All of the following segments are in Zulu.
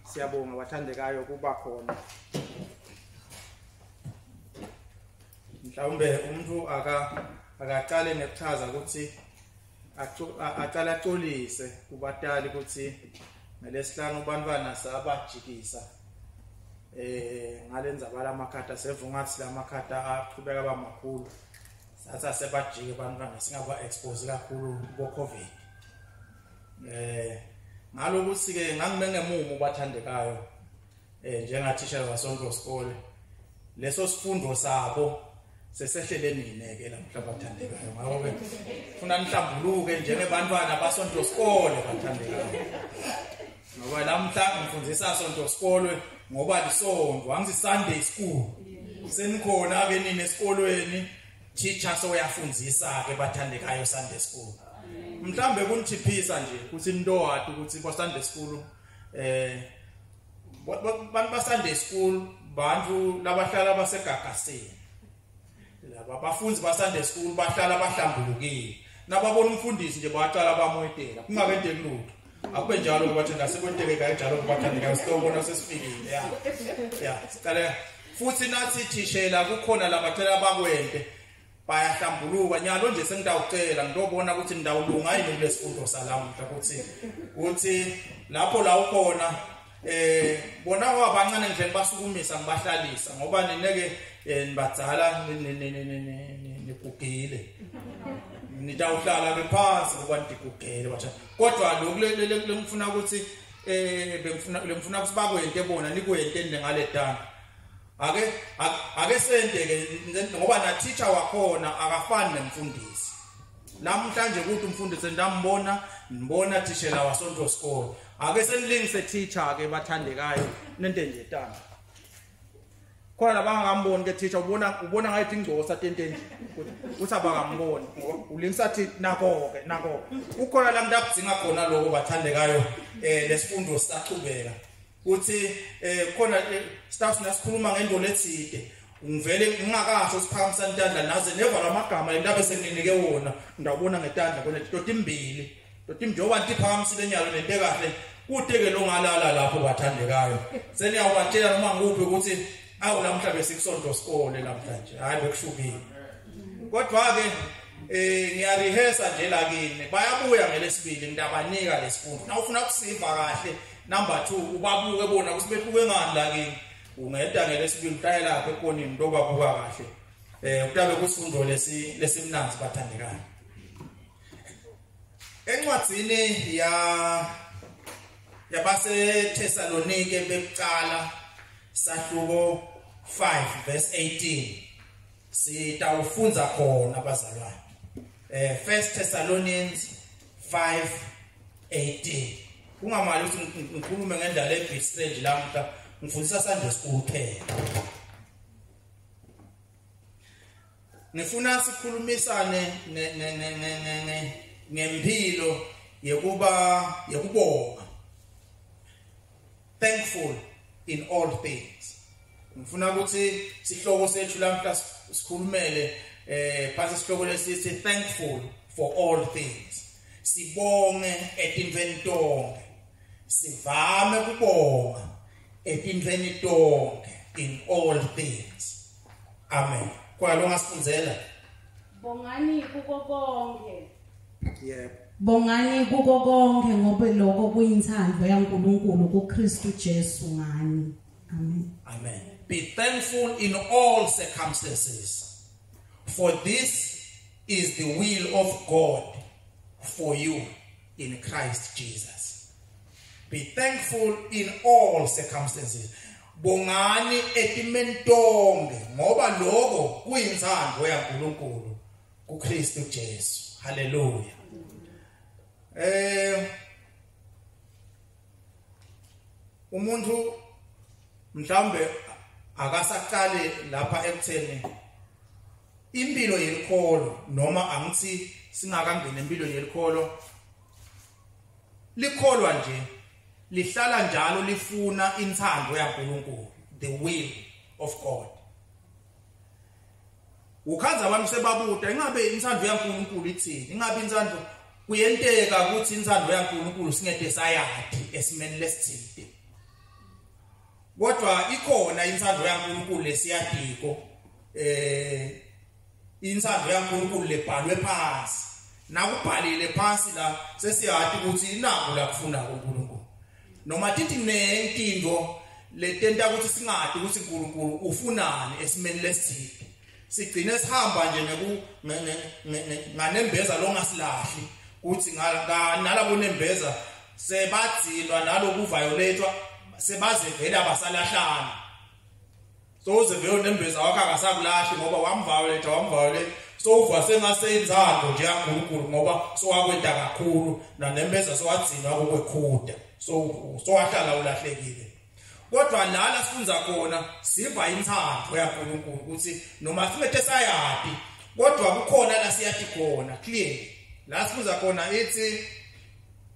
Siyabonga bathandekayo kuba khona. Mhlawumbe umuntu akaqale nekuchaza ukuthi aqala axolise kubatali ukuthi ngelesihlanu ubantwana sabajikisa ngalenza bala makhata sevungathi la makhata aqhubeka bamakhulu satha sebajike abantwana singaba expose kakhulu ku COVID. Ngalokuthi ke ngangimengemumo bathandekayo njengathishela wasonto skole leso sifundo sabo sesehleleni ke lamhla bathandekayo ngoba ufuna nihlambuluke njengebantwana basonto skole bathandekayo ngoba lamhla ngifundisa sonto skole ngoba lisonto angithi Sunday school senikhona ke nini esikolweni teacher soyafundzisa ke bathandekayo Sunday school mhlambe kunithiphisa nje ukuthi into wathi ukuthi kwa Sunday school bantu ba Sunday school bantu labahlala basegagasini laba bafundi ba Sunday school bahlala bahlambulukile nababona umfundisi nje baqala bamwetela kungakenteki lutho akube njalo ukuthi ngasekwenteke kanjalo kubathandekayo sitobona sesifikile ya sicela futhi nathi thishela kukhona labathela bakwente bayahlambuluka nyalo nje sengidawucela ngidobona ukuthi ndawulunga yini kulesifundo salamuhla ukuthi lapho la ukhona bona wabancane nje basukumisa ngibahlalisa ngoba nineke nibadzala nikugile nitawuhlala bephansi ngoba ndigugele batha kodwa lokule ngifuna ukuthi bengifuna ukuthi bakwente bona nikwente ndengaletana ake sente ke ngoba na teacher wakhona akafani nemfundisi namhlanje ukuthi umfundisi ndambona teacher la wasonto school ake senilingise teacher ke bathandekayo nento nje tana khona bangamboni ke teacher ubona ngathi ingcosa tenteni uthi abangamboni ulingisa thi nako ukhona la ngidabudzinga khona lokho bathandekayo lesifundo sisaqhubeka uthi khona staff nasikhuluma ngento etside ngivele ngingakasho siphakamisa intandla naze neva lamagama indaba eseninike wona ndawubona ngetandla kona doti imbili doti njoba ntiphakamisile enyalo nento kahle kuteke lo ngalala lapho bathandekayo seniyawubatshela noma nguphi ukuthi awu lamhla besikusonto skole namhlanje hayi bekushubile kodwa ke ngiyarehesa nje la kini bayabuya ngelesibili ngidabanika lesifundo na ufuna ukusiva kahle number 2 ubabuke bona ukuthi bebuke ngani la kini ungeda ngelesibili utayela lapha ekonini into babuka kahle kutabe kusifundo lesimnanzi bathandekayo encwadzini yabase Thessalonike bekucala sahluko 5 verse 18 sitawufunza khona abazalwane 1 Thessalonians 5:18 kungamali ukuthi ngikhulume ngendaba ebit strange lamhla ngifundisa Sunday school kuphela ngifuna sikhulumisane ngempilo yekubonga thankful in all things ngifuna ukuthi sihloko sethu lamhla sikhulumele phasi sihloko lesithi thankful for all things sibonge etintweni tonke sivame kubonga etintweni tonke in all things amen kwa lo ngasifundzela bongani kuko konke yebo bongani kuko konke ngoba lokho kuyinthando yaNkuluNkulu kuKristu Jesu ngani amen amen be thankful in all circumstances for this is the will of God for you in Christ Jesus be thankful in all circumstances bongani etimentonge ngoba lokho kuyinthando yaNkuluNkulu kuKristu Jesu hallelujah umuntu mhlambe akasaqale lapha ekutheni impilo yelikholo noma angithi singakangena empilo yelikholo likholwa nje lihlala njalo lifuna inthando yaNkuluNkulu the will of God ukhanza abantu sebabuda ingabe inthando yaNkuluNkulu ithini ingabe inthando kuyenteka ukuthi inzando yaNkulunkulu singede sayadi esimeni lesithile. Kodwa ikhona inzando yaNkulunkulu lesiyadiko inzando yaNkulunkulu lebhalwe phansi. Nakubhalile phansi la sesiyadi ukuthi inako la kufuna uNkulunkulu. Noma tithi nentinto letenta ukuthi singadi ukuthi uNkulunkulu ufunani esimeni lesithile. Sigcine sihamba nje nganembeza longasilahli ukuthi nalabo nembeza sebadzilwa naloku violate sebaze vele abasalahlana. So uzevelo nembeza wakhe akasakulahli ngoba wamviolate so uvase ngasenzando nje yaNkulunkulu ngoba so wakwenta kakhulu nanembeza so wadzilwa kokwekhutha so wahlala ulahlekile. Kodwa lana sifunza khona siva inthando yaNkulunkulu ukuthi noma singethe sayadi kodwa kukhona la siyadi khona clearly. La sifunza khona ithi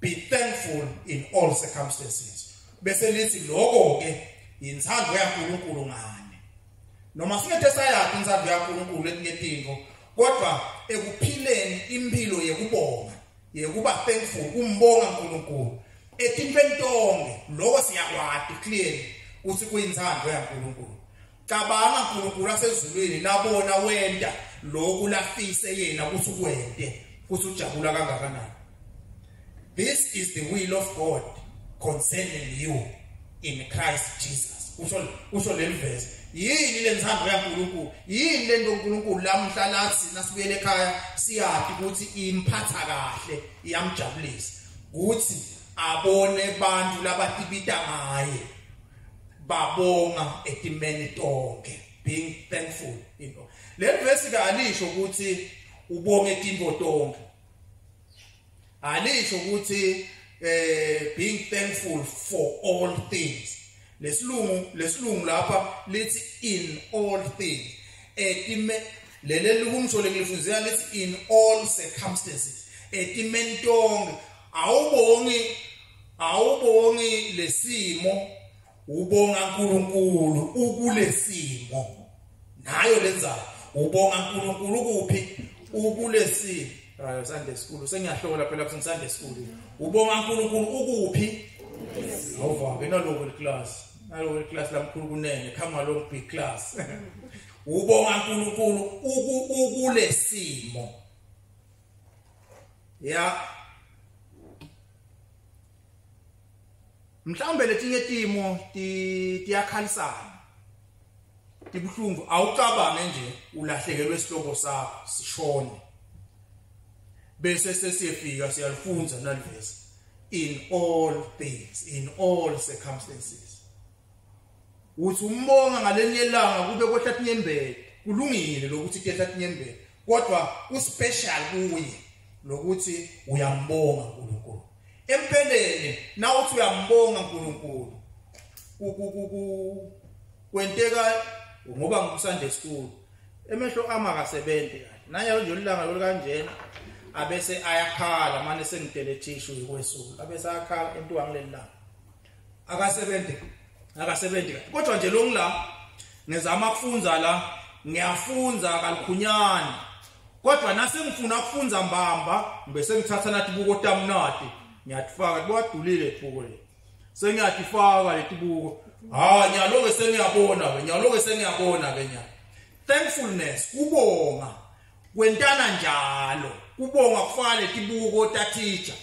be thankful in all circumstances. Bese lithi lokho ke inthando yaNkulunkulu ngane. Noma singethe sayadi inthando yaNkulunkulu etingetinto kodwa ekuphileni impilo yekubonga yekuba thankful umbonga uNkulunkulu etintweni tonke lokho siyakwadi clearly ukuthi kuyinthando yaNkulunkulu. Cabanga uNkulunkulu asezulwini nabona wenda lokhu lafise yena ukuthi ukwende ukuthi ujabula kangakanani. This is the will of God concerning you in Christ Jesus. Usho lelivese yini lenthando yaNkulunkulu yini lento uNkulunkulu lamhlalathi nasibuyele ekhaya siyadi ukuthi imphatha kahle iyamjabulisa ukuthi abone bantu labatibita ngaye babonga etimeni tonke being thankful into. Lelivesi alisho ukuthi ubonge etinto tonke. Alisho ukuthi being thankful for all things. Lesilungu lapha lithi in all things. Lele lukumsho lelifunzela lithi in all circumstances. Etimeni tonke awubongi lesimo ubonga uNkulunkulu ukulesimo nayo lenzayo ubonga uNkulunkulu kuphi ukulesimo. Sunday school sengiyahlola phela ukuthi Sunday school ubonga uNkulunkulu ukuphi awuva benalowo class lamkhulu kunene khama lo big class ubonga uNkulunkulu ukulesimo ya. Mhlawumbe letinye timo tiyakhalisana tibuhlungu awucabange nje ulahlekelwe isihlobo sakho sishone bese sesiyefika siyalifunza nalivesi in all things in all circumstances uthi umbonga ngalenye ilanga kube kohlatha inyembele kulungile lokuthi tehlatha inyembele kodwa uspecial kuye lokuthi uyambonga uNkulunkulu. Empeleni na uthi uyambonga uNkulunkulu kwenteka ngoba ngikusande school emehlo amakasebenze kahle naye nje ulanga lo kanjena abese ayakhala manje sengidele tissue yokwesuku abese ayakhala into wangilelanga akasebenze kodwa nje lo ngila ngizama ukufunza la ngiyafunza kalikhunyana kodwa nase ngifuna ukufunza mbamba bese ngithatha nathi buko tamnati ngiyafaka kwadulile ibuko le sengiyafaka letibuko nyaloke sengiyabona ke nya. Thankfulness kubonga kwentana njalo kubonga kufana letibuko tateacher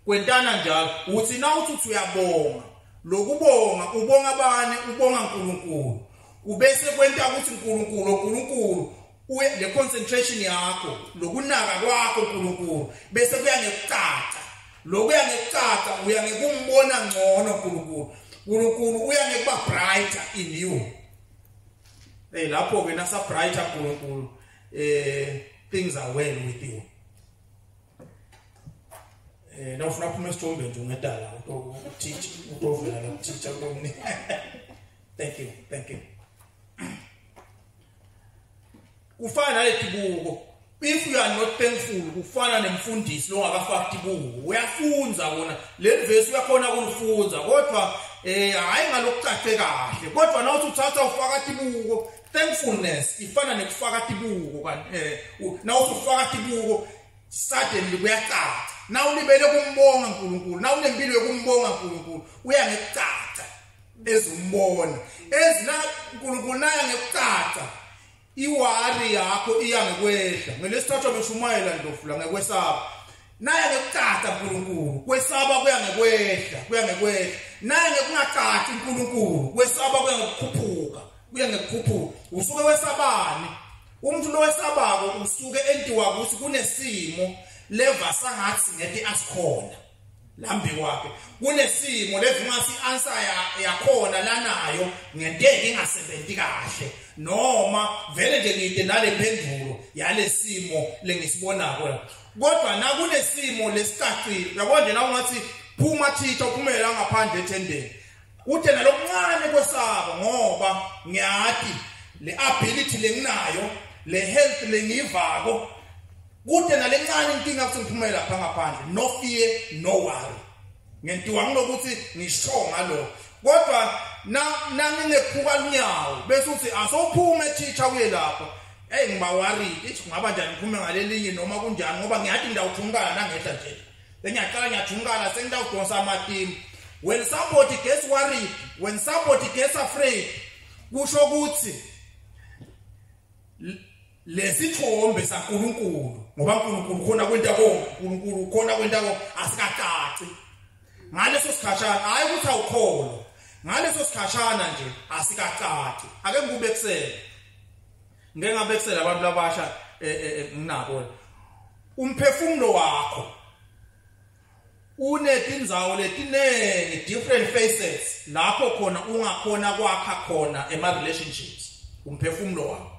kwentana njalo uthi na uthi uyabonga lokubonga ubonga bani ubonga uNkulunkulu ubese kwenta ukuthi uNkulunkulu uye le concentration yakho lokunaka kwakho uNkulunkulu bese kuyangekucaca lokuya ngekucaca uya ngekumbona ngcono uNkulunkulu uya ngekuba brighter in you. Lapho ke nasa brighter uNkulunkulu things are well with you. Na ufuna phuma esithombe nje ungedala teach utovela la teacher komni. Thank you. Ufana letibuko. If you are not thankful, ufana nemfundisi lo ngakafaki tibuko. Uyafunza bona le verse uyakhona ukufunza kodwa hayi ngalokucace kahle. Kodwa na uthi uthatha ufaka tibuko, thankfulness ifana nekufaka tibuko kanti na uthi ufaka tibuko suddenly kuyacaca na ulibele kumbonga uNkulunkulu na unempilo yokumbonga uNkulunkulu uya ngekucaca ezumbona ezina uNkulunkulu naye ngekucaca iwari yakho iya ngekwehla ngelesithathu beshumayela ndofula ngekwesaba naye ngekucaca uNkulunkulu kwesaba kuya ngekwehla naye ngekungacaci uNkulunkulu kwesaba kuya ngekukhuphuka usuke wesabani umuntu lo wesabako usuke entiwa ukuthi kunesimo leva sangathi ngeke asikhona lambi kwakhe kunesimo levungasi answer yakhona lanayo ngenteke ingasebenzi kahle noma vele nje ngide nale phendulo yalesimo lengisibonako kodwa na kunesimo lesicacile yabo nje na ungathi phuma thitha uphumela ngaphandle ethendeni uthe nalokuncane kwesaba ngoba ngiyathi le ability lenginayo le health lengivako kude nalencane inkinga ukuthi ngiphumele lapha ngaphandle no fear no worry ngentiwa nginokuthi ngisho ngalo kodwa nangingekhuka lunyawo bese uthi asophume teacher kuye lapha ngiba worried ithi kungaba njani ngiphume ngalelinye noma kunjani ngoba ngiyathi ngidawuthungana nangehla nje ngiyaqala ngiyathungana sengidawudonsa amateam. When somebody gets worried, when somebody gets afraid, kusho ukuthi lesithombe saNkulunkulu ngoba uNkulunkulu khona kwenta konke uNkulunkulu khona kwenta konke asikacaci ngaleso sikhashana hayi ukuthi awukholo ngaleso sikhashana nje asikacaci ake ngikubekisela ngeke ngabekisela abantu labasha nginabo umphefumulo wakho unetinzawo letinenge different faces lapho khona ungakhona kwakha khona ema relationships umphefumulo wakho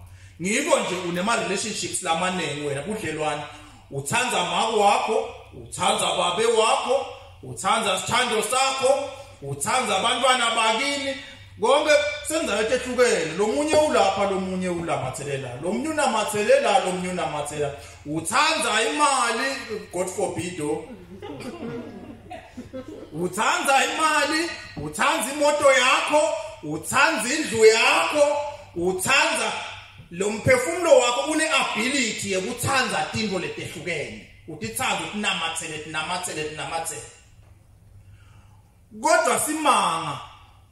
ngiko nje unema relationships lamanenge wena budlelwane uthanza mako wakho uthanza babe wakho uthanza sithando sakho uthanza abantwana bakini konke senza into ehlukene lomunye ulapha lomunye ulamathelela lomunye unamathelela lomunye unamathelela uthanza imali God forbid uthanza imali uthanza imoto yakho uthanza indlu yakho uthanza lo mphefumulo wakho une ability yokuthanza into letehlukene utithanza ukunamathele kodwa simanga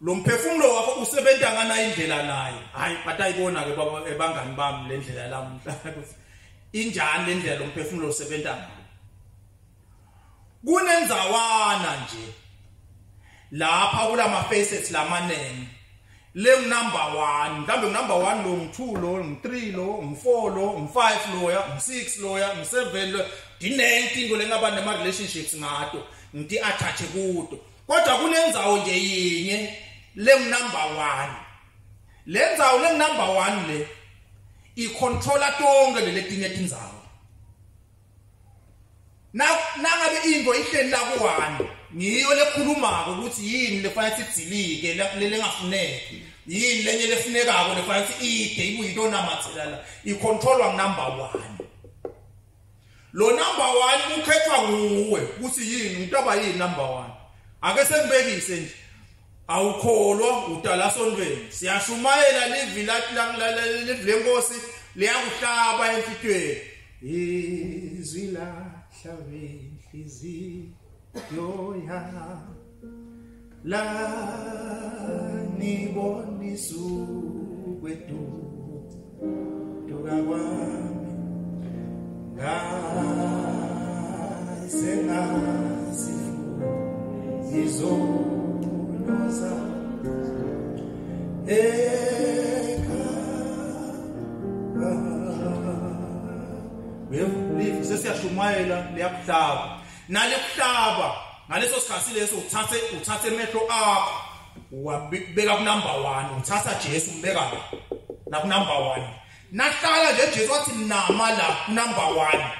lo mphefumulo wakho usebenza ngana indlela naye hayi batayibona ke baba ebangani bami le ndlela lamhla injani le ndlela lo mphefumulo usebenza ngayo kunenzawana nje lapha kulama facets lamanene le number 1 mhlambe number 1 lo ngu2 lo ngu3 lo ngu4 lo ngu5 lo ya ngu6 lo ya ngu7 lo dinenge into lengaba nema relationships ngato ngithi attach kudo kodwa kunenzawo nje yinye le number 1 lenzawo le number 1 le icontrola tonke letinye tindzawo nangabe into ihleli la ku1 ngiyo lekhulumako ukuthi yini lefanele sidzilike lengafuneki yini lenye lefunekako lefanele ide ibuyinto namathela icontrolwa number 1 lo number 1 ukhethwa nguwe ukuthi yini ngitaba yini number 1 ake sengibekise nje awukholwa udala sonweni siyashumayela livila lenkosi liyakuhlaba emfitweni izwila hlabe inhliziyo yami la nibonisu kwetu tukakwami ngasengazifu izonoza sesiyashumayela liyakuhlaba nalekuhlaba ngaleso sikhathi leso uthathe metro akho wabeka ku number 1 uthatha Jesu umbeka la ku number 1 nahlala nje Jesu wathi nama la ku number 1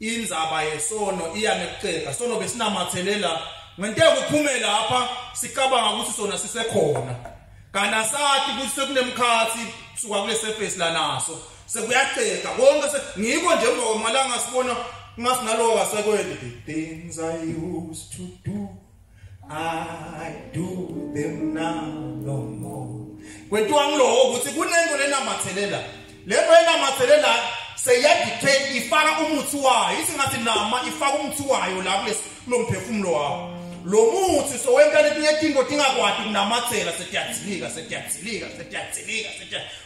inzaba yesono iya ngekuceka sono besinamathelela ngente ukuphumela lapha sikabanga ukuthi sona sisekhona kana sathi ukuthi sekunemkhathi suka kule surface la naso sekuyaceka konke ngiko nje ngoba malanga sibona ngasinalo kasekwele the things I used to do I do them now no more kwethiwa ngilo ukuthi kunento lenamathelela leto enamathelela seyadictate ifaka umuthi wayo isingathi nama ifaka umuthi wayo la kulomphefumulo wakho lo muthi so wenta letinye izinto dingakwadi kunamathela setiyathilika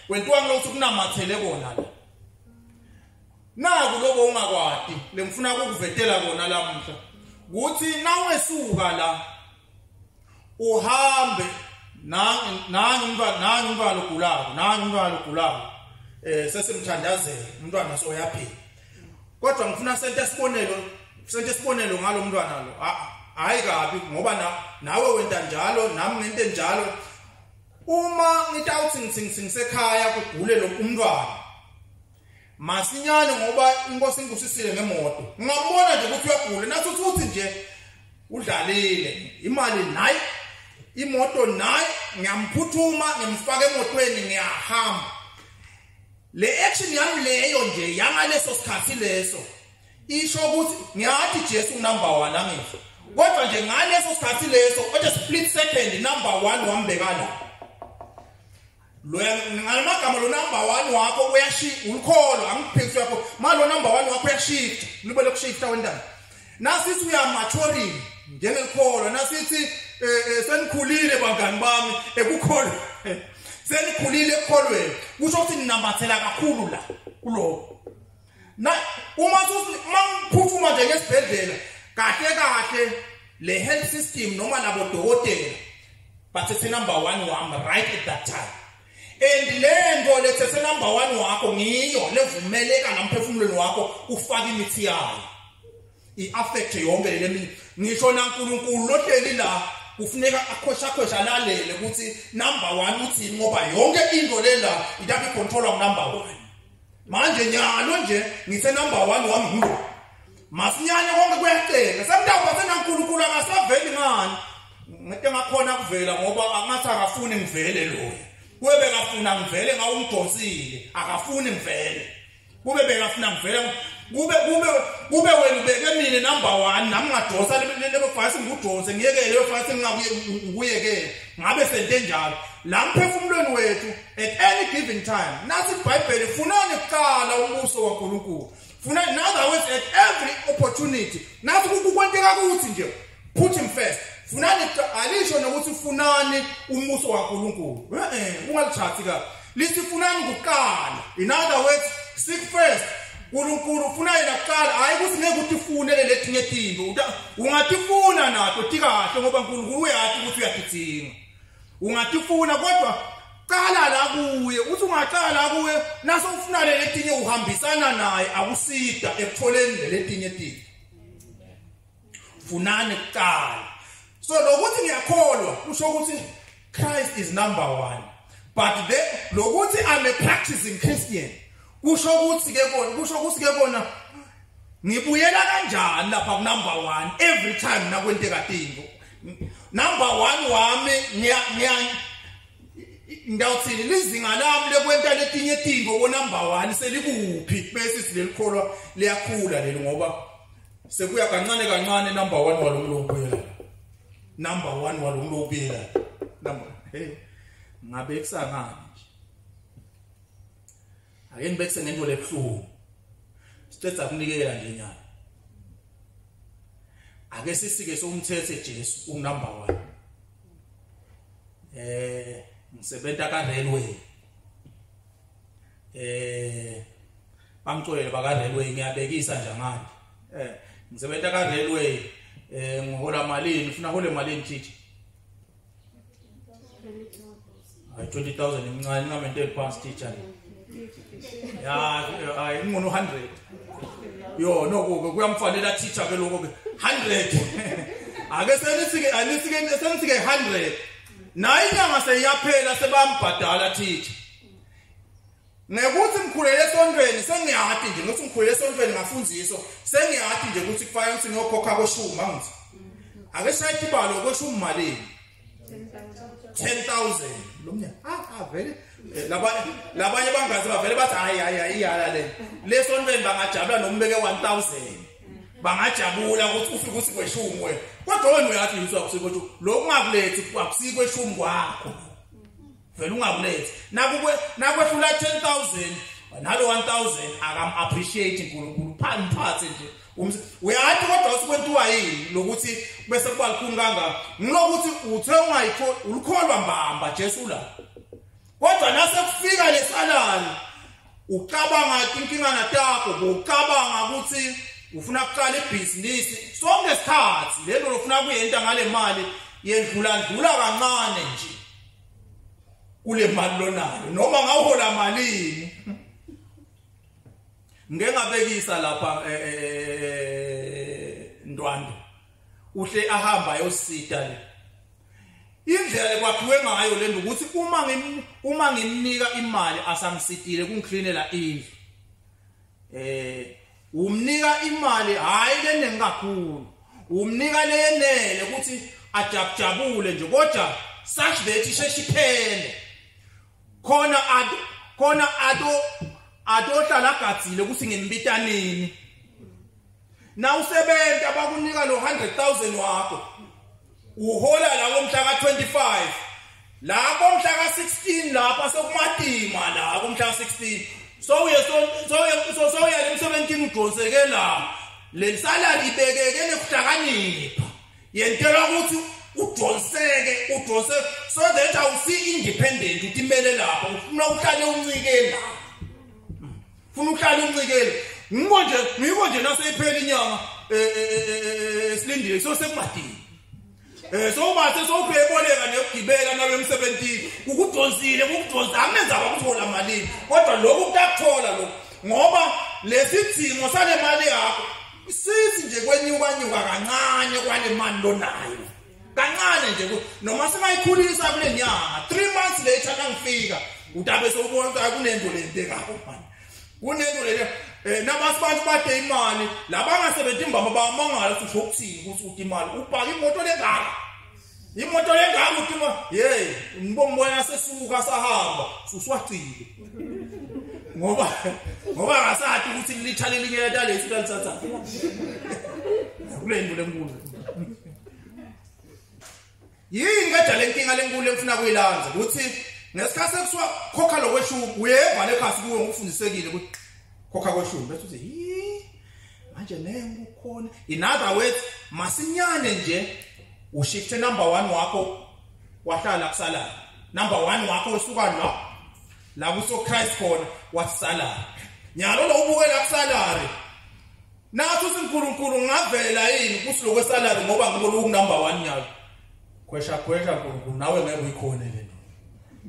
wentiwa ngilokuthi kunamathele kona la naku lokho ungakwadi lemfuna ukukuvetela kona lamuhla ukuthi nawesuka la uhambe nangi umntwana ogulayo sesimthandazela umntwana so yaphila kodwa ngifuna sente isibonelo ngalo mntwana lo hayi kabi ngoba nawe wenta njalo nami ngente njalo uma ngitawuthi ngisekhaya kugule lo umntwana masinyane ngoba inkosi ingusisile ngemoto ngiyabona nje ukuthi uyagula nathi uthi nje udlalile imali nayi imoto nayi ngiyamphuthuma ngimfaka emotweni ngiyahamba le action yami leyo nje yangaleso sikhathi leso isho ukuthi ngiyathi Jesu number 1 angisho kodwa nje ngaleso sikhathi leso oje split second number 1 wambeka la lo ngamagama lo number 1 wakho uyashift ulikholo angiphekisi yakho malo number 1 wakho uyashift libe lokushifta wendaba nasithi uyamaturing njengelikholo nasithi senikhulile bangani bami ekukholo senikhulile ekholweni kusho ukuthi ninamathela kakhulu la kuloko na uma mangiphuthuma nje ngesibhedlela kahle le health system noma labo dokotela bathethe number 1 wami right at that time and lento lethethe number 1 wakho ngiyo levumeleka namphefumulweni wakho ufaka imithi yayo iaffect yonke le ngisho naNkulunkulu lohleli la kufuneka akhosha lalele ukuthi number 1 uthi ngoba yonke into lela idabi controlwa number 1 manje nyalo nje ngithe number 1 wami ngulo masinyane konke kuyacela semntaba senaNkulunkulu akasaveli ngani ngeke ngakhona kuvela ngoba angathi akafuni ngivele lo kube bekafuna ngivele ngawumdonsile akafuni ngivele kube bekafuna ngivele kube wena ubeke mina number 1 nami ngadonsa lelo fasi ngudonse ngiyekele leyo fasi ngiyekele ngabe sente njalo la mphefumulweni wethu at any given time nasi iBhayibheli funani kuqala umbuso kaNkulunkulu funa in other words at every opportunity nasi kukwenteka ukuthi nje put him first funani alisho nokuthi funani umbuso kaNkulunkulu ungalichathi ka lithi funani kuqala in other words seek first uNkulunkulu ufuna yena kuqala hayi ukuthi ngeke utifune letinye izinto ungatifuna nato tikahle ngoba uNkulunkulu uyathi ukuthi uyagidinga ungatifuna kodwa qala la kuye uthi ungaqala kuye naso ufuna letinye uhambisana naye akusida ekutholeni letinye izinto funani kuqala so lokuthi ngiyakholwa usho ukuthi Christ is number 1 but lokuthi I'm a practicing Christian kusho ukuthi ke bona ngibuyela kanjani lapha ku number 1 every time nakwenteka izinto number 1 wami ngiyawuthini lizinga lami lekwenta letinye izinto ko number 1 selikuphi bese silelikholwa liyakhula lelo ngoba sekuya kancane number 1 walomlobuyela number 1 walomlobuyela number ngabe kusangani ake ngibekise ngento lebhlungu sicela kunikela nje nyana ake sisike somthethe Jesu unumber 1 ngisebenza ka railway bamxolele baka railway ngiyabekisa nje ngani ngisebenza ka railway ngihola malini ufuna hole malini thithi 20,000 imncane ngamente past teacher ya ingcono 100 yo no kuyamfanela teacher ke lokho ke 100 ake senisike 100 nayi nyanga seyaphela sebambhadala teacher ngekuthi ngikhulele esontweni sengiyahati nje ngokuthi ngikhulele esontweni ngafundziso sengiyahati nje ukuthi kufanele ukuthi ngiyokhokha kweshumi angithi ake shayithi balo kweshumi malini 10,000 lomnyaka vele labanye bangazi bavele bathi hayi iyala le sontweni bangajabula nombeke 1,000 bangajabula ukuthi ufike ukuthi kweshumi wena kodwa wena uyathi yiswa kusekothi lokungakulethi akusikweshumi kwakho vele ungakulethi nakwehlula 10,000 nalo 1000 akam appreciate uNkulunkulu phansi nje uyathi kodwa usikwentiwa yini lokuthi bese kuba likhulu kangaka ngilokuthi uthe ungayikho ulikholwa mbamba Jesu la kodwa nase kufika lesalari ucabanga inkinga natakho ucabanga ukuthi ufuna ukuqala ibhizinisi sonke isikhathi lento lofuna kuyenta ngale mali yendlula kancane nje kule mali lonayo noma ngawuhola malini ngeke ngabekisa lapha Ndwandwe uhle ahamba ayosita le indlela kwakhiwe ngayo lento ukuthi uma ngimnika imali asangisitile kungiklinela indlu umnika imali hayi lene kakhulu umnika lenele ukuthi ajabule nje kodwa such that isheshiphele khona adohlala gadzile ukuthi ngimbitanini na usebenza bakunika lo 100,000 wakho uhola la ngomhla ka25 la ngomhla ka16 lapha sokumatima la ngomhla ka16 so uya emsebenzini udonseke la le salary ibekeke nekuhlakanipha yentela ukuthi udonseke so that awusi independent utimele lapha ufuna uhlale uncikela ngiko nje naseyiphela inyanga silindile so sekumadini so bathe so uphebolela nekugibela nawe emsebenzini ukudonsile ukudonsa amenza bakuthola malini kodwa lokhu kuthathola lokho ngoba lesidingo sale mali yakho sizi nje kwenyuka kancane kwale mali lonayo kancane nje noma singayikhulisa kule nyanga 3 months later nangifika utabe sokubona kunento lentekayo manje kunento le nabantu bade imali labangasebenzi imbamba bamangala futhi ukuthini ukuthi imali ubhaka imoto lengaka uthi hey ngibombona sesuka sahamba suswacile ngoba akasathi ukuthi lithale linyeta lesi lalithatha kulento lenkulu yini ngajala inkinga lenkulu emfuna kuyilanza ukuthi ngesikhathi sekuswa khokha lokweshuku uyeva lekhasi kuwe ngokufundisekile ukuthi khokha kweshuku bese uthi manje nengu ukhona in other words masinyane nje ushift number 1 wakho wahlala kusalala number 1 wakho usuka la kuso Christ khona wasalala nyalo lo ubukela kusalari nathi uNkulunkulu ngavela yini kusi lokwesalari ngoba ngibona uku number 1 nyalo kwesha uNkulunkulu nawe ngeke uyikhone lento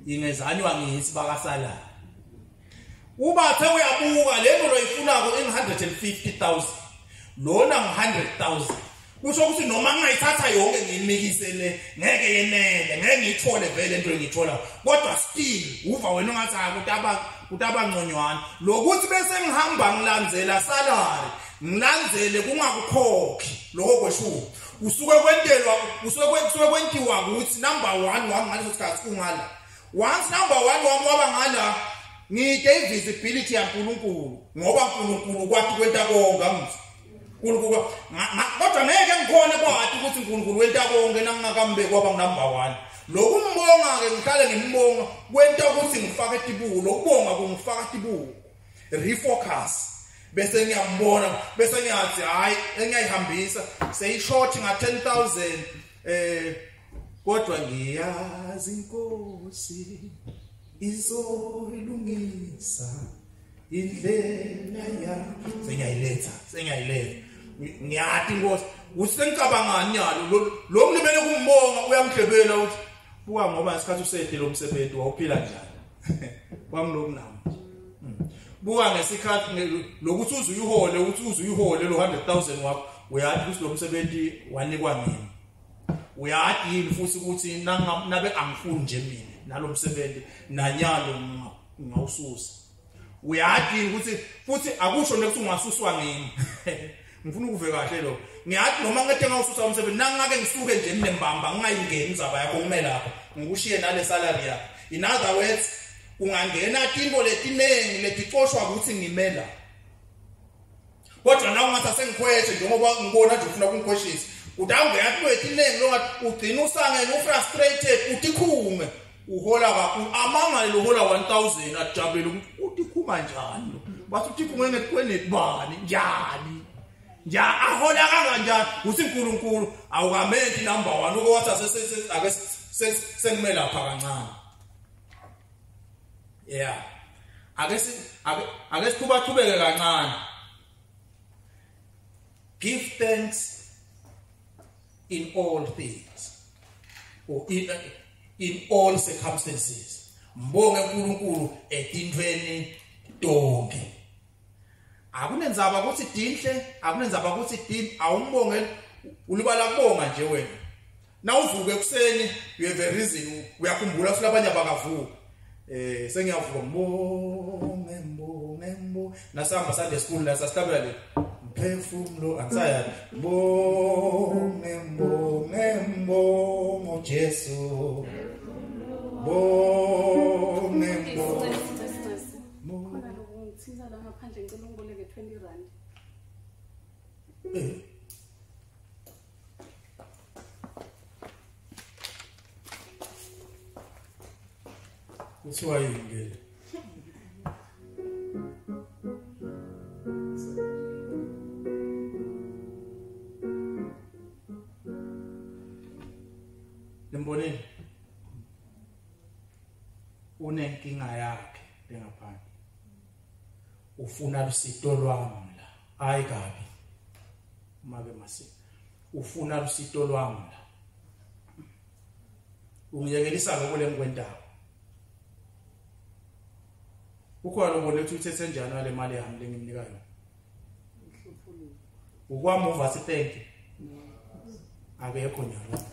ingezanywa ngithi bakasalari ubathe uyabuka lento loyifunako in150,000 lona ngi100,000 kusho ukuthi noma ngingayithatha yonke ngimikisele ngeke yenele ngeke ngithole vele into engithola kodwa still uva wena ungathi kutaba lokuthi bese ngihamba ngilandzela salary ngilandzele kungakukhokhi lokho kweshuku usuke kwentiwa ukuthi number 1 wami ngaleso sikhathi kungala once number 1 wami waba ngala ngide visibility yaNkulunkulu ngoba uNkulunkulu kwathi kwenta konke angithi uNkulunkulu kodwa ngeke ngikhone kwathi ukuthi uNkulunkulu wenta konke nangingakambe kwaba number 1 lokumbonga ke ngihlale ngimbonga kwenta ukuthi ngifake itibulo ukubonga kungifaka itibulo refocus bese ngiyambona bese ngiyathi hayi engiyayihambisa seyishort nga10,000 kodwa ngiyazi inkosi izolungisa indlela yakho sengiyayiletha ngiyathi inkosi usengicabangani nyalo lo mlimele kumbonga uyamhlebela uthi buka ngoba isikhathi usedle lo msebenzi wawuphila njani kwami lokunami buka ngesikhathi lokuthi uzuyihole lo 100,000 wakho uyathi ukuthi lo msebenzi wanikwa mina uyathi yini futhi ukuthi nabe angifuni nje mina nalo msebenzi nanyalo ngawususa uyathi ukuthi futhi akusho nekuthi ungasuswa ngini ngifuna ukuve kahle lo ngiyathi noma ngeke ngawususa umsebenzi nangake ngisuke nje nembamba ngingayingeni izaba yakho kumele lapha ngikushiye nale salary yakho in other words ungangena into letinengi leticoshwa ukuthi ngimela kodwa nawe ngathi sengikhweshe njengoba ngibona nje ufuna ukungikhweshisa udange yathi letinengi lo ngathi ugcina usangene ufrustrated uthi khunge uhola kakhulu amangale lohola 1000 ajabule ukuthi khuma njani bathi uthi kungene kwenetbani njani ja ahola kanjani usinkulunkulu awukamenti number 1 uke wathi ake senime lapha kancane yeah ake siqhubeke kancane give thanks in all things or in all circumstances mbonge uNkulunkulu etintweni tonke akunenzaba ukuthi dinhle akunenzaba ukuthi din awumbonge ulibala kubonga nje wena na uvuke ekseni you have a reason uyakhumbula futhi abanye abakavuka sengiyavuka mbonge nasamba Sunday school la sasihlabela le mphefumulo ansaya mbonge Jesu bonge khona lokungithinta la ngaphandle ngicela ungiboleke 20 rand kuthiwa yini Lemboneni unenkinga yakhe lengaphandle ufuna lusito lwami la hayi kabi make masi ufuna lusito lwami la ungiyekelisa lokho lengwendaba ukhona lokho lethi uthethe njani wale mali yami lengimnika yona ukwami uvasi thank akekho njalo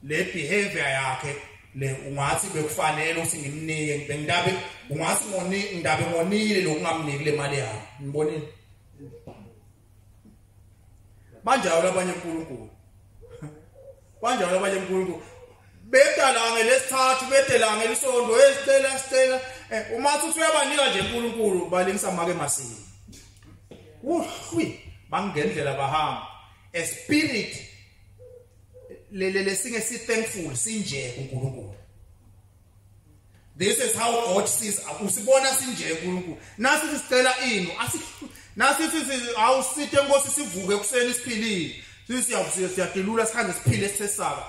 le behavior yakhe le ungathi bekufanele ukuthi ngimnike bengidabe ungathi ngindabe ngonile lokungamniki le mali yami ngibonile banjalo abanye uNkulunkulu banjalo abanye uNkulunkulu bedalange lesithathu bedelange lisondo esicela uma uthi uyabanika nje uNkulunkulu balingisa make masini uhwi bangendlela bahamba a spirit le singe si thankful sinje uNkulunkulu. This is how God sees usibona sinje uNkulunkulu nasi sicela inu nasi awusithe Nkosi sivuke kuseni isiphilile siyadelula sikhande siphile sithesaka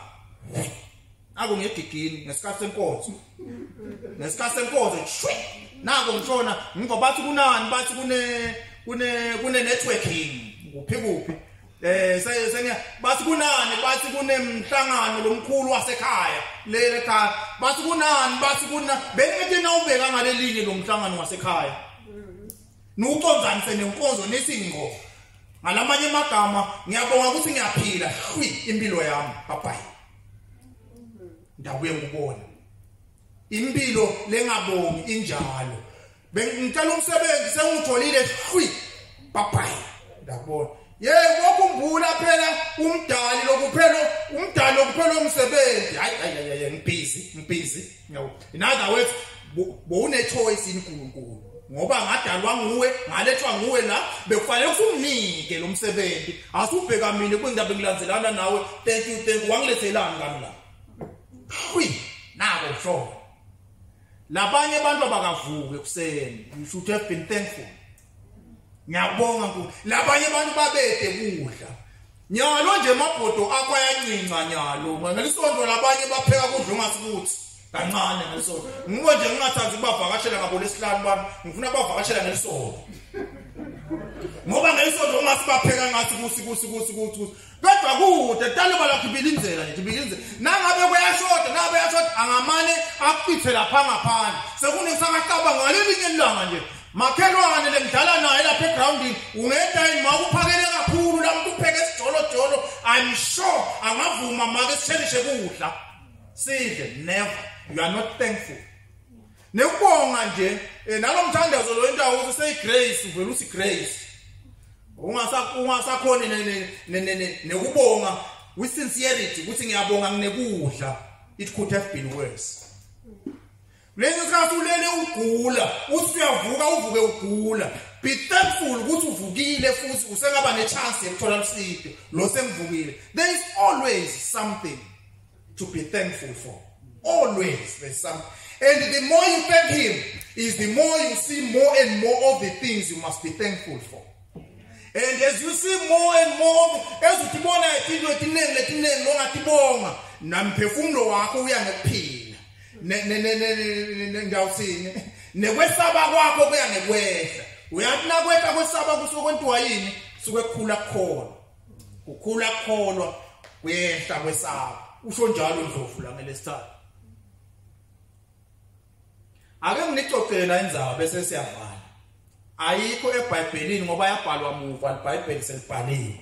ako ngegigini ngesikhathi senkonzo shwe nako ngishona ngobathi kunani bathi kune networking kuphi senya bathi kunani bathi kunemhlangano lomkhulu wasekhaya lele ekhaya bathi kunani bathi bengithi nawubeka ngalelinye lomhlangano wasekhaya nuconzanise nenkonzo nesingqo ngalamanye amagama ngiyabonga ukuthi ngiyaphila impilo yami bye ndabuye ngubona impilo lengabongi injalo bengicela umsebenzi sengitholile bye ndabona wakhumbula phela umdali lokuphela umsebenzi hayi ngibhizi in other words bone choice iNkulunkulu ngoba ngadalwa nguwe ngalethwa nguwe la bekufanele usunginike lo msebenzi asubheka mina kwindaba engilandzelana nawe thank you wangilethelani ngami la nako sho labanye abantu abakavuke kuseni you should have been thankful ngiyabonga Nkulunkulu labanye abantu babede kudla nyalo nje amabhodo akho ayancinca nyalo ngelisondo labanye bapheka kudla ungasibuthi kancane ngelisondo ngibo nje ngingathanzi kubavakashela ngabo lesihlanu bami ngifuna bavakashela ngelisondo ngoba ngelisondo ungasibapheka ngathi kusi kodwa kude talo balakhibilinzela nje nangabe kuyashoda angamane akuchithe lapha ngaphandle sekunesakaqaba ngalelinye ilanga nje makhelwane lemdala naye lapha egroundini ungedayini makuphakele kakhulu lamuntu upheke isijolo I'm sure angavuma make sithelishe kudla sidle never you are not thankful nekubonga nje nalomthandazo lo into awuthi say grace uvela uthi grace ungasakhona nekubonga with sincerity ukuthi ngiyabonga nginekudla it could have been worse Lenye sikhathi ulele ugula usiyavuka uvuke ugula be thankful ukuthi uvukile futhi usengaba nechance yokuthola usizo lo sengivukile there is always something to be thankful for. Always there's something. And the more you thank him, is the more you see more and more of the things you must be thankful for. And as you see more and more, as you tibona izinto eziningi longatibonga, namphefumulo wakho uyangephila. Ngawuthini? Nekwesaba kwakho kuyangekwehla. Uyathi nakwehla kwesaba kusokwentiwa yini? Suke kukhula khona. Kukhula kholwa kwehla kwesaba. Usho njalo Ndlovu la ngelesithathu. Ake nginixoxela indzaba bese siyavala. Ayikho eBhayibhelini ngoba yabhalwa muva iBhayibheli selibhaliwe.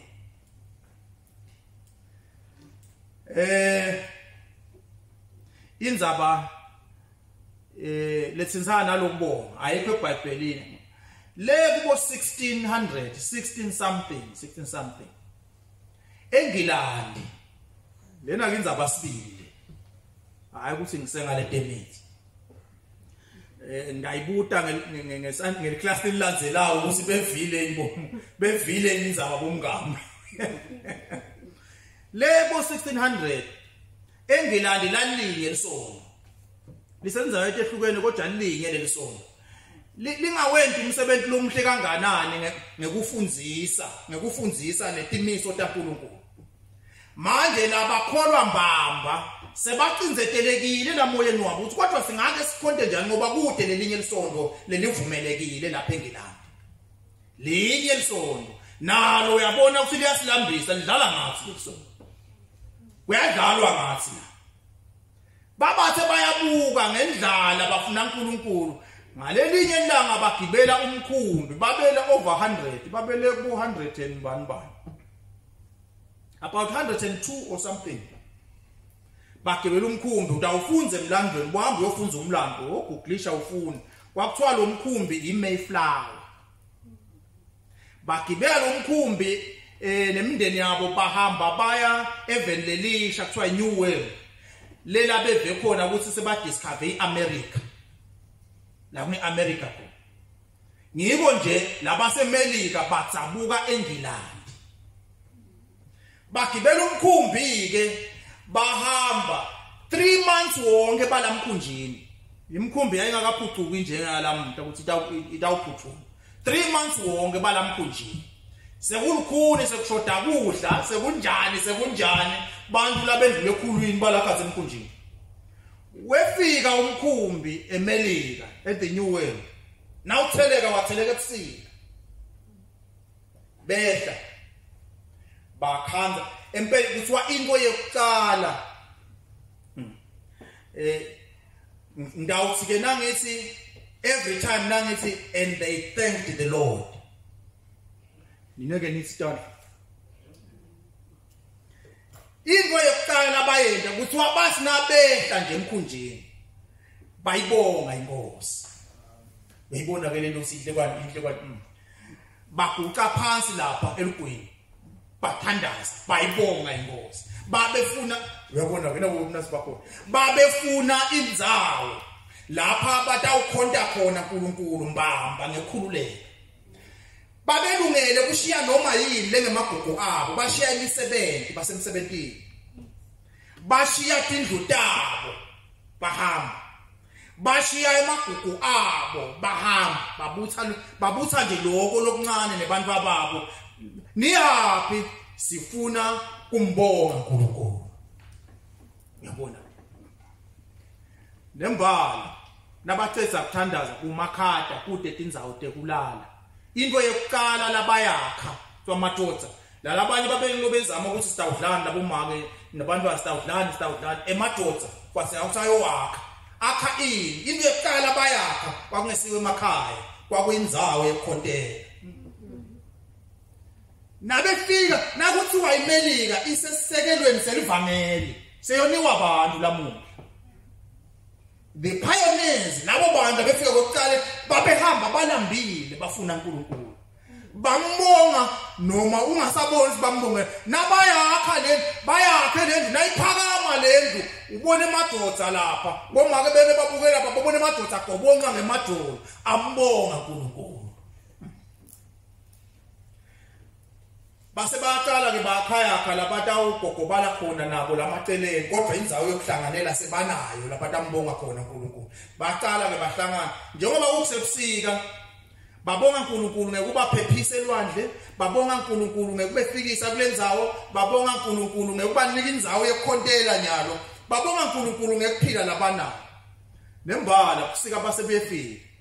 Indzaba letsinzana nalokubonga ayikho eBhayibhelini. Le kubo 16 something. Engilandi. Lena ke indzaba sibili. Hayi ukuthi ngisengale demithi. Ngayibuta ngeclass elilandelayo ukuthi bevile indzaba bomngamo. Lebo 1600 eNgilandi lalinye lesonto. Lisenza into ehlukene kodwa lilinye lelisonto. Lingawendi umsebenzi lomuhle kanganani ngekufundzisa netimiso taNkulunkulu. Manje labakholwa mbamba sebacinzetelekile lamoyeni wabo ukuthi kodwa singake sikhonde njani ngoba kude lelinye lisonto lelivumelekile lapha eNgilandi. Linye lisonto nalo uyabona ukuthi liyasilambisa lidlala ngathi lisonto. Kuyadlalwa ngathi la. Babathe bayabuka ngendlala bafuna uNkulunkulu. Ngalelinye ilanga bagibela umkhumbi babela over 100 babele ku 100 and bani. About 102 or something. Bagibela umkhumbi utawufunza emlandweni uhambe uyofunza umlando oguglisha ufuna kwakuthiwa lo mkhumbi iMayflower. Bagibela umkhumbi nemindeni yabo bahamba baya eVenlelisha kuthiwa iNew World. Lela beve khona ukuthi sebadiscover iAmerica. La kuni America ko. Ngibo nje labaseMelika batsabuka eNgilandi. Bagibela umkhumbi ke bahamba 3 months wonke balamkhunjini. Imkhumbi yayingakaphucuki njengalamuntu ukuthi itawuphucuma. 3 months wonke balamkhunjini. Sekulukhuni sekushoda kudla, sekunjani bantu labendlule ekhulwini balakhathi emkhunjini. Wefika umkhumbi eMelika at the New World. Watheleka ebusika. Behla bakhanda empela kuthiwa into yokuqala ngawuthi ke nangithi every time nangithi and they thanked the Lord. Nineke nitstart. Into yokuqala bayenda kuthiwa basinabehla nje emkhunjini. Bayibonga inkosi. Bayibona ke lento sihle kwani. Baguqa phansi lapha elugwini. Bathandaza bayibonga inkosi. Babefuna uyabona wena wona sibakhona. Babefuna indzawo lapha batawukhonta khona uNkulunkulu mbamba ngekhululeko. Babelungele kushiya noma yini lengemagugu abo bashiya imisebenzi basemsebentini. Bashiya tindlu tabo bahamba. Bashiya emagugu abo bahamba babutha nje lokho lokuncane nebantu ababo. Niyapi sifuna kumbonga uNkulunkulu. Uyabona? Nembala nabathetha kuthandaza kumakhada kude tindzawo tekulala. Into yokuqala labayakha kwaMatotsa. Labanye babelilo bezama ukuthi sitawudlana labomake nabantu basitawudlana eMatotsa kwase awusayowakha. Akha into yokuqala bayakha kwakungesiwe emakhaya kwakuyindzawo yekhontela. Nabefika nakuthiwa iMelika isesisekelweni selivangeli seyoniwa abantu lamuntu. The pioneers labo bantu befika kokuqala babehamba balambile bafuna uNkulunkulu. Bambonga noma ungasaboni bambonge bayakhe lendlu nayiphakama lendlu ubone eMatotsa lapha bomake bebe babukela lapha babone eMatotsa agobonga ngemadolo. ambonga uNkulunkulu. base baqala ke bakhaya khala batawugogobala khona nabo lamaceleni kodwa indzawo yokuhlanganela sebanayo lapha tambonga khona uNkulunkulu baqala ke bahlangana njengoba kusebusika babonga uNkulunkulu ngekuba phephisa elwandle babonga uNkulunkulu ngekubefikisa kulendzawo babonga uNkulunkulu ngekubanika indzawo yekukhontela nyalo babonga uNkulunkulu ngekuphila labanayo nembala kusika basebefika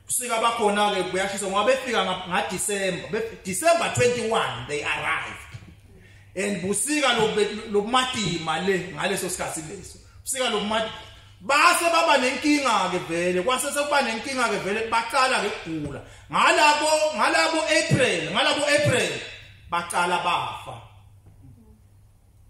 kusika bakhona ke kuyashisa ngoba befika December 21 they arrived and busika lobumatima le ngaleso sikhathi leso busika lobumatima base baba nenkinga ke vele kwase sekuba nenkinga ke vele baqala ke kugula ngalabo April baqala bafa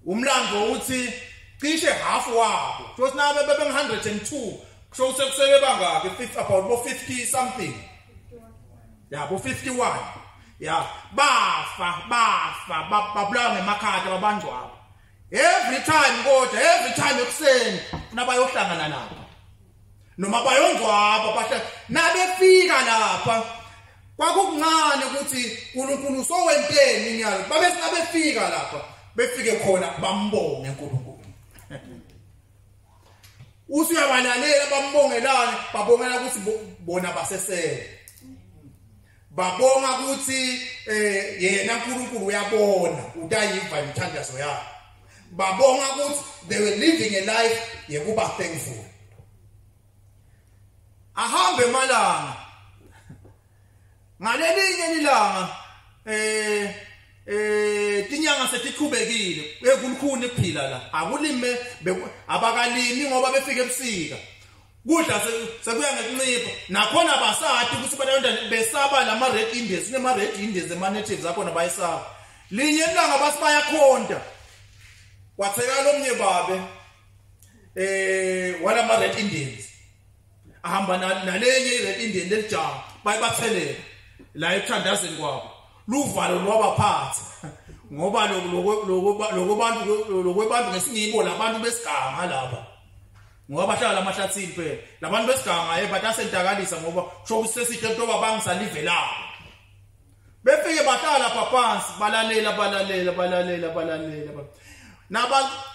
umlando uthi cishe half wabo because now bebe 102 so sekusele bangaki about 50 something yeah about 51 yeah bafa babulawa ngemakhata babangcwaba every time ekuseni nabayohlangana lapha noma bayongcwaba bahla nabefika lapha kwakukuncane ukuthi uNkulunkulu sowenteni inyalo babefika lapha befike khona bambonge uNkulunkulu usuyabalalela bambongelane babongela ukuthi bona basesele babonga ukuthi yena uNkulunkulu uyabona utayiva imthandazo yakhe babonga ukuthi they were living a life yekuba thankful ahambe malanga ngalelinye ilanga tinyanga setiqhubekile ekulukhuni kuphila la akulime abakalimi ngoba befike ebusika kudla sekuya ngekuncipha nakhona basathi ukuthi abantwana besaba lama red indies kunema red indies ema natives akhona bayisaba linye ilanga basibayakhonda watheka lomnye babe wala ma red indies ahamba nalenye red indian lelijama bayibathelele la ethandazeni kwabo luvalo lwabaphathi ngoba lokwebantu ngesingibo labantu besiganga laba ngoba bahlala lamahlathini phela labantu besiganga batasendakalisa ngoba sho kusesihle kutoba bangisalive labo befike bahlala phansi balalela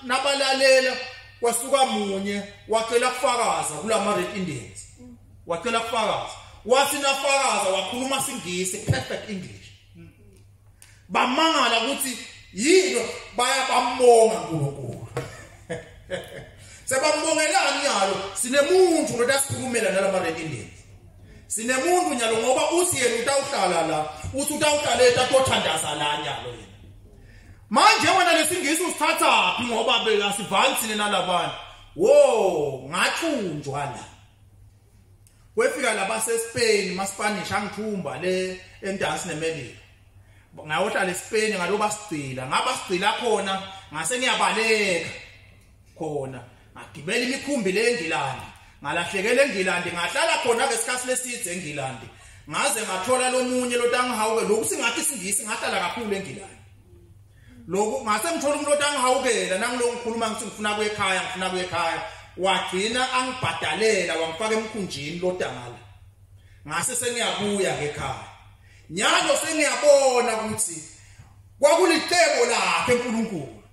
nabalalela kwasuka munye wacela kufakaza kulama red indians wacela kufakaza wasina fakaza wakhuluma singisi perfect english bamangala ukuthi yini bayabambonga uNkulunkulu sebambongelani nyalo sinemuntu lotasikhulumela nalama red indians sinemuntu nyalo ngoba uthi yena utawuhlala la uthi utawuhlala etatothandaza la nyalo yena manje wena lesingisi usithatha ngoba beasivansini nalabantu wo ngathunjwa la wefika labase Spain ma Spanish angithumba le endansi nemelika ngayohlala eSpain ngaloba sigcila ngabasigcila khona ngase ngiyabaleka khona ngagibela imikhumbi le eNgilandi ngalahlekela eNgilandi ngahlala khona ke sikhathi lesithe eNgilandi ngaze ngathola lomunye lotangihawuke lokhu singathi singisi ngahlala kakhulu eNgilandi lokhu ngase ngithola umuntu lotangihawukela nangilo ngikhuluma ngithi ngifuna kuyekhaya wagcina angibhadalela wangifaka emkhunjini lodangala ngase sengiyabuya ngekhaya nyalo sengiyabona ukuthi kwakulitebo lakhe uNkulunkulu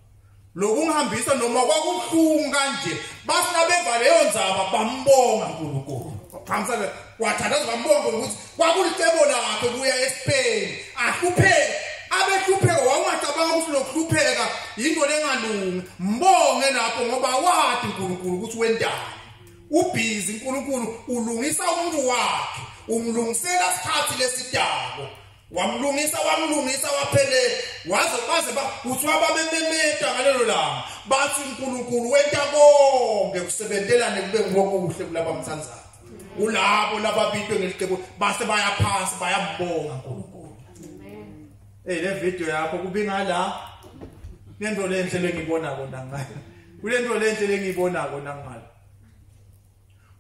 lokungihambisa noma kwakuhlungu kanje basinabeva leyo ndzaba bambonga uNkulunkulu phamsana wathandaza bambonga ukuthi kwakulitebo lakhe kuya eSpain ahlupheke abehlupheka wawungacabanga ukuthi lokuhlupheka into lengalungi mbonge lapho ngoba wathi uNkulunkulu ukuthi wendani ubhizi uNkulunkulu ulungisa umuntu wakhe umlungisela isikhathi lesidako wamlungisa waphele waze bakuthi wababememeta ngalelo langa bathi uNkulunkulu wenta konke kusebenzelane kube ngokuhle kulaba mthandazo ulabo lababitwe ngelicebo base bayaphasa bayambonga uNkulunkulu le video yakho kubingala lento lenhle lengibona kona ngalo kulento lenhle lengibona kona ngalo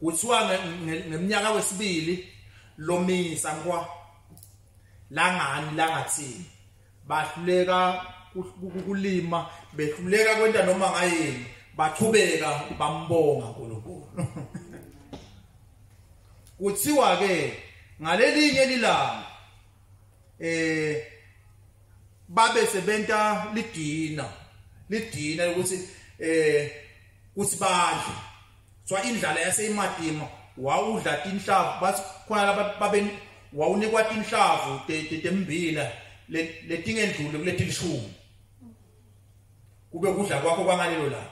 kuthiwa ngeminyaka wesibili lomisa ngwa langani langathini bahluleka ukulima behluleka kwenta noma ngayini bathubeka bambonga uNkulunkulu kuthiwa ke ngalelinye lilanga babe sebenta lidina ukuthi kuthi badle so indlala yaseyimadima wawudla tinhlavu bathi khona babe wawunikwa tinhlavu tembila letingendlule kuletilishumi kube kudla kwakho kwangalelo la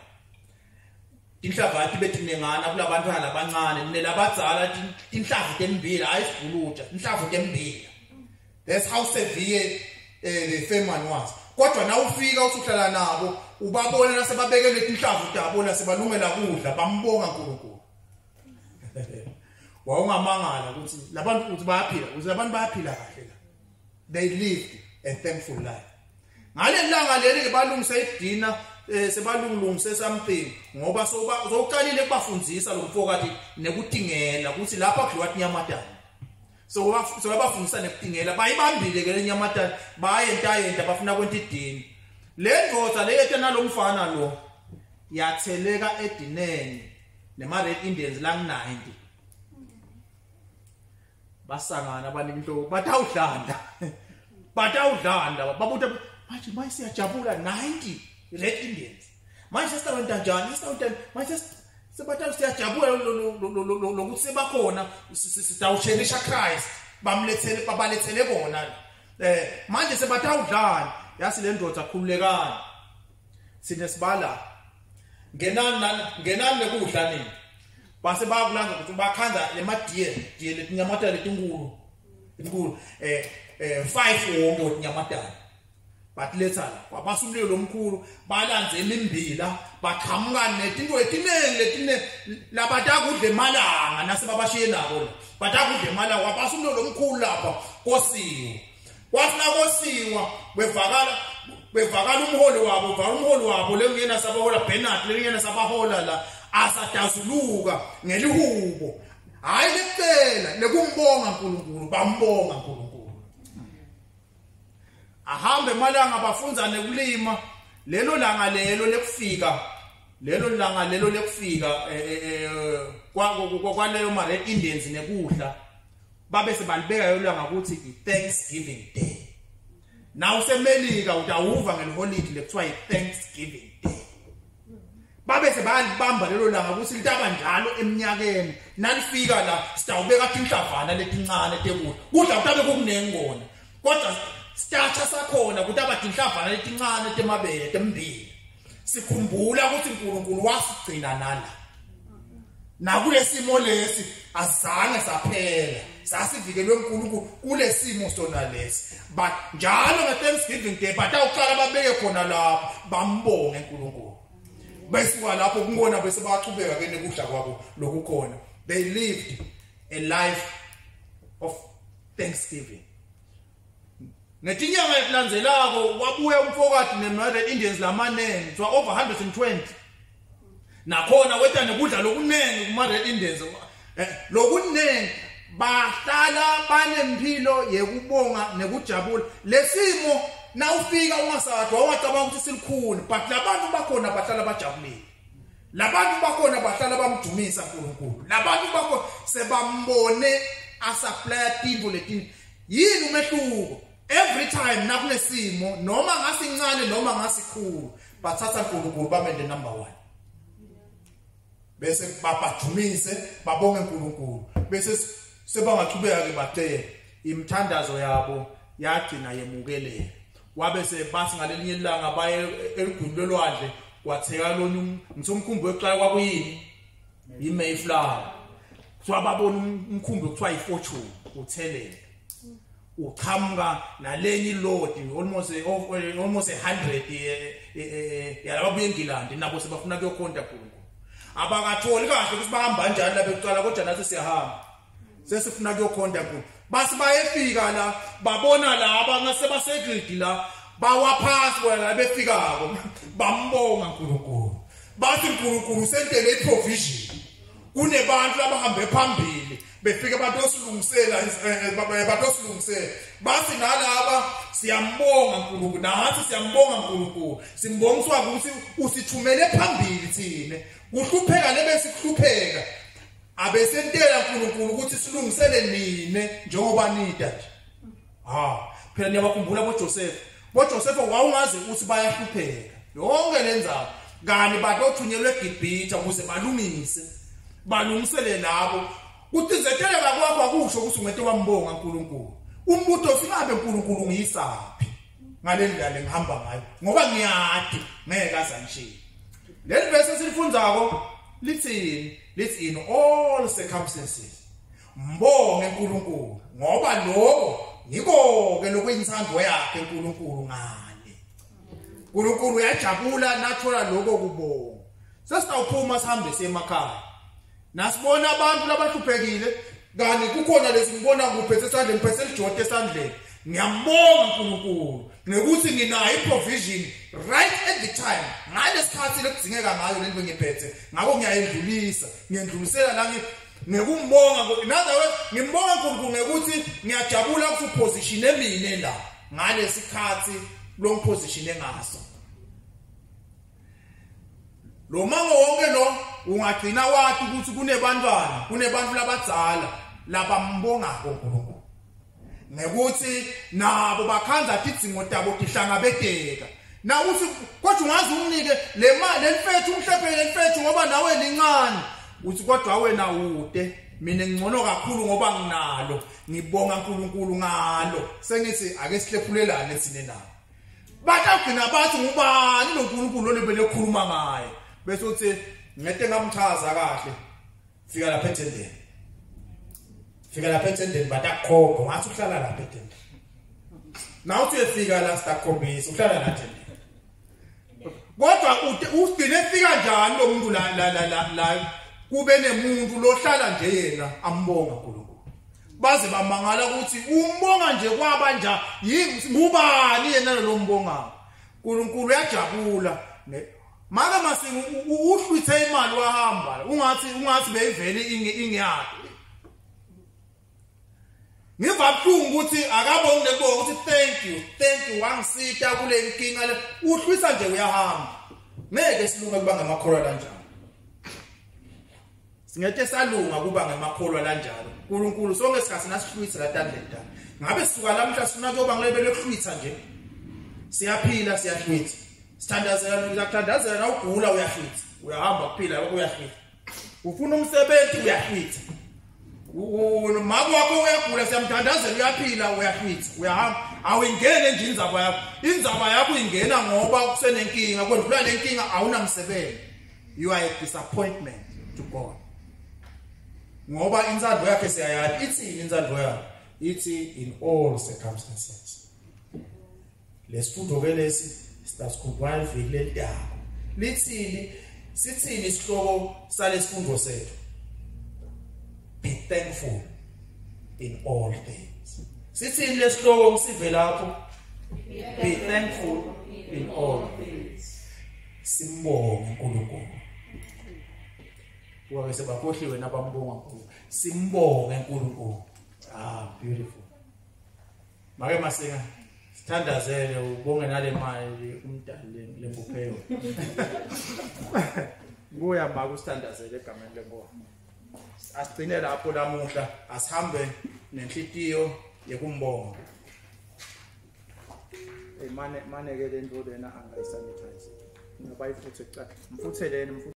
tinhlavati betinengana kulabantwana abancane nelabadzala tinhlavu tembila ayisibhuluja inhlavu tembila. That's how severe the famine was. Kodwa na ufika usuhlala nabo ubabona nasebabekele tinhlavu tabona sebalungela kudla bambonga uNkulunkulu. Wawungamangala ukuthi labantu uthi bayaphila ukuthi labantu bayaphila kahle la. They lived a thankful life. Ngale langa leli ke balungise idina sebalungise something ngoba soqalile kubafundzisa lo mfokathi nekutingela ukuthi lapha kudliwa inyamatana. So abafundisa nekutingela bayibambile ke lenyamatana bayentayenta bafuna kwenta idini. Le ndvodza leyethe nalomfana lo yatheleka edineni nema Red Indians la 90. Basangana abaninto batawudlanda babuta manje siyajabula 90 Red Indians manje sitawenta njani manje sebathathu siyajabula lokuthi sebakhona sitawucherisha Christ babalethele bona manje sebatawudlana yasi le ndodza khululekana sine sibala ngenani lekudla nini base bakulanga ukuthi bakhanza lemadiye letinyamatana letinkulu 5 wonke wetinyamatana batlethana kwabasumlilo lomkhulu balandzela imbila baqhamuka netinto etinenge labatakudla emalanga nasebabashiye nabo batakudla emalanga kwabasumlilo lomkhulu lapha kosiwe wafuna kosiwa bevakala umholi wabo lengena sabahola Bernard lengena sabahola la asadazuluka ngelihubo hayi lecela lekumbonga uNkulunkulu bambonga uNkulunkulu ahambe malanga bafunza nekulima lelo langa lelo lekufika kwaleyo ma Red Indians nekudla babe sebalibeka yolanga ukuthi iThanksgiving Day. Now semelika utawuva ngeliholiday lekuthiwa iThanksgiving Day. Babe sebalibamba lelo langa ukuthi litaba njalo eminyakeni nalifika la sitawubeka tinhlavana letincane tekudla kudla kutabe kukunengi ngona kodwa sitacha sakhona kutaba tinhlavana letincane temabele tembili sikhumbula ukuthi uNkulunkulu wasigcina nala nakulesimo lesi azange saphela sasivikelwe uNkulunkulu kulesimo sona lesi but njalo ngeThanksgiving Day batawuqala babeke khona lapho bambonge uNkulunkulu besuka lapho kungona bese bachubeka ke nekudla kwabo lokukhona. They lived a life of thanksgiving. Ngetinyanga ekulandzelako wabuya umfokati neMarried Indians lamanengi so over 120 nakhona wetha nekudla lokunengi kuMarried Indians lokunengi bahlala banempilo yekubonga nekujabula lesimo nawufika ungasadwa ungacabanga ukuthi silikhulu but labantu bakhona bahlala bajabulile labantu bakhona bahlala bamdumisa uNkulunkulu labantu bakhona sebambone asupply tinto letini yini umehluko every time nakunesimo noma ngasincane noma ngasikhulu bathatha uNkulunkulu bamende number 1 bese babadumise babonge uNkulunkulu bese sebangachubeka ke bacela imthandazo yabo yagcina yemukeleke wabese bathi ngalelinye ilanga baye elugwini lolwandle kwatheka lona ngithomkhumbi weqala kwakuyini iMayflower so ababona umkhumbi kuthiwa iFortune uthelele uqhamuka nalenye load almost 100 yalababuye eNgilandi nabo sebafuna kuyokhonta kuNkulunkulu abakatholi kahle ukuthi bahamba kanjani la beqala kodwa nathi siyahamba sesifuna kuyokhonta kuNkulunkulu basi bayefika la babona la abangase basegridi la bawaphasi wena befikako bambonga uNkulunkulu bathi uNkulunkulu sentele iprovision kunebantu abahambe phambili befike batosilungisela basi nalaba siyambonga uNkulunkulu nathi siyambonga uNkulunkulu simbongiswa ukuthi usithumele phambili thina kuhlupheka lebesihlupheka abesentela uNkulunkulu ukuthi silungisele nine njengoba nida nje phela niyabakhumbula boJoseph boJoseph wawungazi ukuthi bayahlupheka yonke lenzalo kani batothunyelwe eGibhithe ukuze balungisele labo kuthi zeteleka kwakho akusho ukuthi ungete wambonga uNkulunkulu umbutho singabe uNkulunkulu ngiyisaphi ngaleli ndlela ngihamba ngayo ngoba ngiyadi ngeke azangishiye leli verse silifundzako lithi in all circumstances mbonge uNkulunkulu ngoba lokho yiko-ke lokuyinthando yakhe uNkulunkulu ngani uNkulunkulu uyajabula nathola lokho kubonga sesitawuphuma sihambe semakhaya nasibona abantu labahluphekile kani kukhona lezi ngibona kuphethe esandleni ngiphethe lijoti esandleni ngiyambonga uNkulunkulu ngekuthi nginayo iprovision right at the time ngalesikhathi lekudingeka ngayo lento ngiphethe ngako ngiyendlulisela la ngekumbonga nazawe ngimbonga uNkulunkulu ngekuthi ngiyajabula ukuthi position emine la ngalesikhathi lo position engaso lo mango wonke lo ungagcina wathi ukuthi kunebantu labadzala labambonga uNkulunkulu nekuthi nabo bakhanza idzingo tabo tihlangabeteka na uthi kodwa ungazi unike le mali elifethu umhlephele elifethu ngoba nawe lincane uthi kodwa wena ude mina ngcono kakhulu ngoba nginalo ngibonga uNkulunkulu ngalo sengithi ake sihlephulelane sine nabo batagcina bathi ngubani lo uNkulunkulu olebele khuluma ngaye bese uthi ngete ngamchaza kahle fika lapha ethendeni batakhomba ngathi uhlala lapha ethendeni na uthi efika la sitakhombisa uhlala la ethendeni kodwa ugcine efika njani lo muntu la kube nemuntu lohlala nje yena ambonga uNkulunkulu baze bamangala ukuthi umbonga nje kwabanja ngubani yena lo mbonga uNkulunkulu uyajabula maka masingu uhlwithe imali wahamba ungathi beyivele ingiyaphi ngivabhlungu ukuthi akabonge nekubonga ukuthi thank you wangisita kule inkinga le uhlwisa nje uyahamba ngeke silunga kuba ngamakholwa kanjalo singeke salunga kuba ngamakholwa kanjalo uNkulunkulu sonke isikhathi nasihlwitha latandlela ngabe sisuka lamhla sifuna kuyoba ngilebele ukuhlwitha nje siyaphila siyahlwitha sithandazela na ugula uyahlwitha uyahamba kuphila uyahlwitha ufuna umsebenzi uyahlwitha umama wakho uyagula siyamthandazela uyaphila uyahlwitha uyahamba awingene nje inzaba yakho ingena ngoba kusenenkinga kwendlula lenkinga awunamsebenzi you are a disappointment to God ngoba inzalo yakhe siyayazi ithi inzalo yakhe ithi in all circumstances lesifundvo ke lesi sitasikhumbula iviki lentamo lithini sithini isihloko salesifundo sethu be thankful in all things sithini lesihloko sive lapho be thankful in all things simbonge uNkulunkulu wake sebakhohliwe nabambonga uNkulunkulu simbonge uNkulunkulu beautiful make masinga sithandazele ubonge nale mali umdali lembuphelo kuya maka usithandazele egameni lenkomo asigcine lapho lamuhla asihambe nenhlitiyo yekumbonga mane ke lento lena angayisanitize ngoba ifuthe ecala mfutheleni